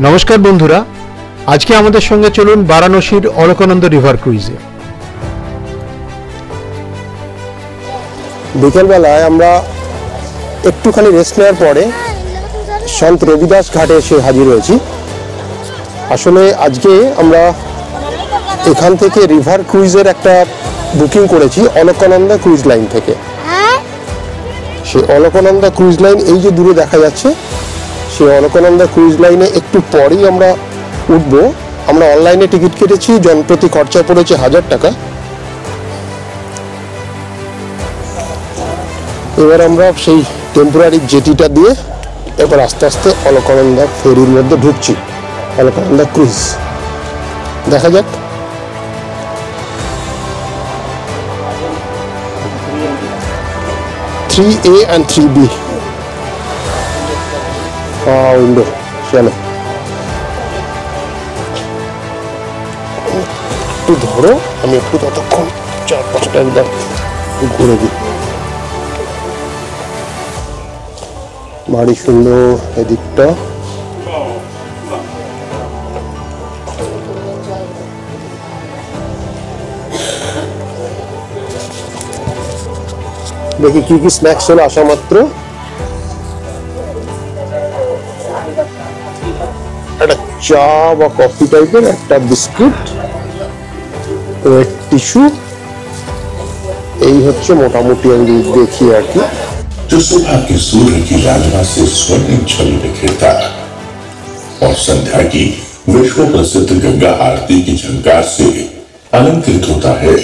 নমস্কার বন্ধুরা, আজকে আমাদের সঙ্গে চলুন বারাণসীর অলকানন্দ রিভার ক্রুইজে। বিকেলবেলায় আমরা একটুখানি রেস্ট নেওয়ার পরে সন্ত রবিদাস ঘাটে এসে হাজির হয়েছি। আসলে আজকে আমরা এখান থেকে রিভার ক্রুইজের একটা বুকিং করেছি অলকানন্দা ক্রুইজ লাইন থেকে। সেই অলকানন্দা ক্রুইজ লাইন এই যে দূরে দেখা যাচ্ছে, সেই অলকানন্দা ক্রুইজ লাইনে একটু পরেই আমরা উঠবো। আমরা অনলাইনে টিকিট কেটেছি, জনপ্রতি খরচা পড়েছে 1000 টাকা। এবার আমরা সেই টেম্পোরারি জেটিটা দিয়ে এবার আস্তে আস্তে অলকানন্দা ফেরির মধ্যে ঢুকছি। অলকানন্দা ক্রুইজ দেখা যাক। Three A and 3B window. চলো একটু ধরো, আমি একটু ততক্ষণ চারপাশটা একদম ঘুরে দিই। ভারী সুন্দর এদিকটা। দেখি কি কি স্ন্যাক্স হলো আসা মাত্র। একটা চা বা কফি টাইপের, একটা বিস্কুট, ওয়েট টিস্যু, এই হচ্ছে মোটামুটি আমি দেখি আর কি। जो सुबह के सूर्य की लालिमा से स्वर्णिम छवि बिखेरता और संध्या की विश्व प्रसिद्ध गंगा आरती की झंकार से अलंकृत होता है।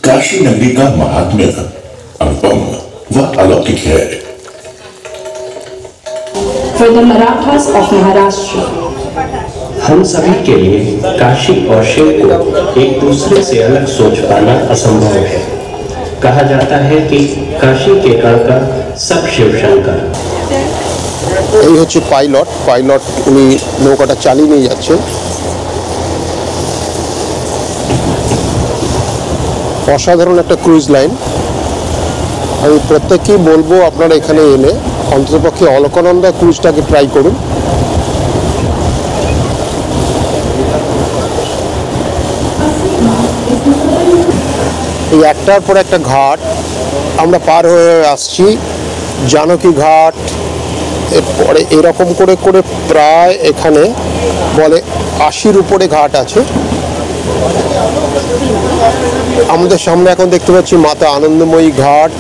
काशी नगरी का महात्म्य अनुपम व अलौकिक है। For the Marathas of Maharashtra, हम सभी के लिए काशी और शिव को एक दूसरे से अलग सोच पाना असंभव है। कहा जाता है कि काशी के कण का सब शिव शंकर। এই হচ্ছে পাইলট, উনি নৌকাটা চালিয়ে নিয়ে যাচ্ছেন। অসাধারণ একটা ক্রুইজ লাইন। আমি প্রত্যেককেই বলবো আপনারা এখানে এলে অন্ততপক্ষে অলকানন্দা ক্রুইজটাকে ট্রাই করুন। এই একটার পর একটা ঘাট আমরা পার হয়ে আসছি। জানকী ঘাট, এরপরে এরকম করে করে প্রায় এখানে বলে 80-র উপরে ঘাট আছে। আমাদের সামনে এখন দেখতে পাচ্ছি মাতা আনন্দময়ী ঘাট।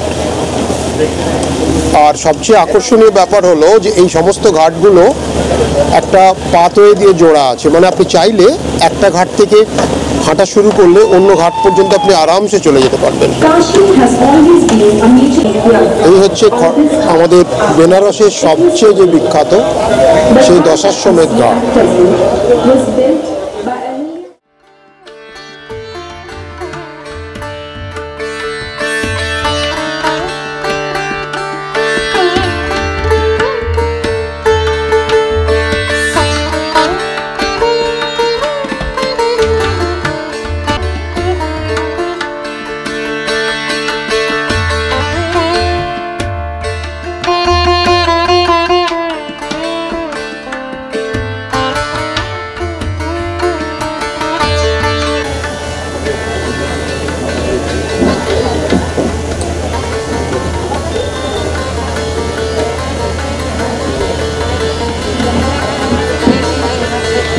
আর সবচেয়ে আকর্ষণীয় ব্যাপার হলো যে এই সমস্ত ঘাটগুলো একটা পাথওয়ে দিয়ে জোড়া আছে, মানে আপনি চাইলে একটা ঘাট থেকে হাঁটা শুরু করলে অন্য ঘাট পর্যন্ত আপনি আরামসে চলে যেতে পারবেন। এই হচ্ছে আমাদের বেনারসের সবচেয়ে যে বিখ্যাত সেই দশাশ্বমেধ ঘাট।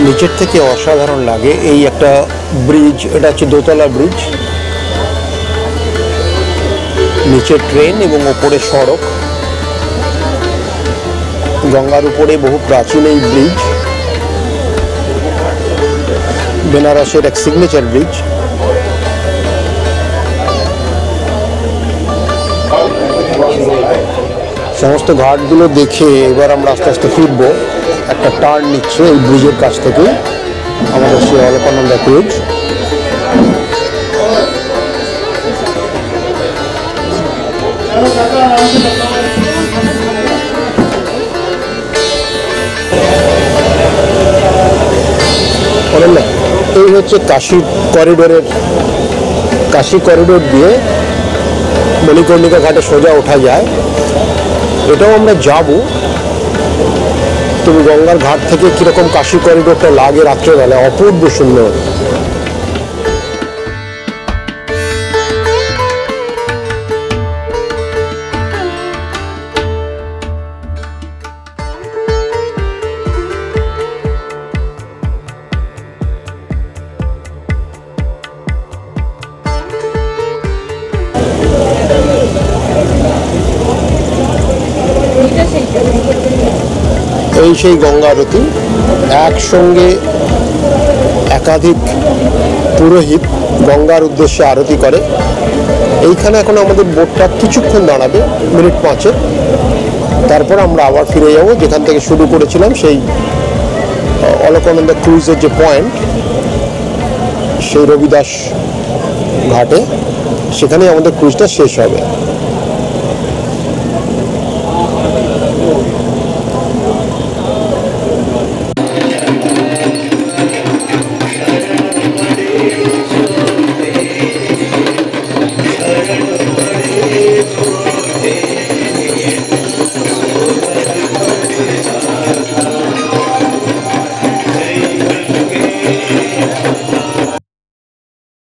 নিচের থেকে অসাধারণ লাগে। এই একটা ব্রিজ, এটা হচ্ছে দোতলা ব্রিজ, নিচে ট্রেন এবং ওপরে সড়ক। গঙ্গার উপরে বহু প্রাচীন এই ব্রিজ, বেনারসের এক সিগনেচার ব্রিজ। সমস্ত ঘাটগুলো দেখে এবার আমরা আস্তে আস্তে ফিরবো। একটা টার্ন নিচ্ছে এই ব্রিজের কাছ থেকে আমাদের সেই অলকানন্দা ক্রুইজ। এই হচ্ছে কাশী করিডোর দিয়ে মণিকর্ণিকা ঘাটে সোজা ওঠা যায়। এটাও আমরা যাব, তুমি গঙ্গার ঘাট থেকে কিরকম কাশী করিডোরটা লাগে রাত্রেবেলা, অপূর্ব সুন্দর। এই সেই গঙ্গা আরতি, একসঙ্গে একাধিক পুরোহিত গঙ্গার উদ্দেশ্যে আরতি করে। এইখানে এখন আমাদের বোটটা কিছুক্ষণ দাঁড়াবে, মিনিট 5, তারপর আমরা আবার ফিরে যাব যেখান থেকে শুরু করেছিলাম, সেই অলকানন্দ ক্রুজের যে পয়েন্ট, সেই রবিদাস ঘাটে, সেখানেই আমাদের ক্রুজটা শেষ হবে।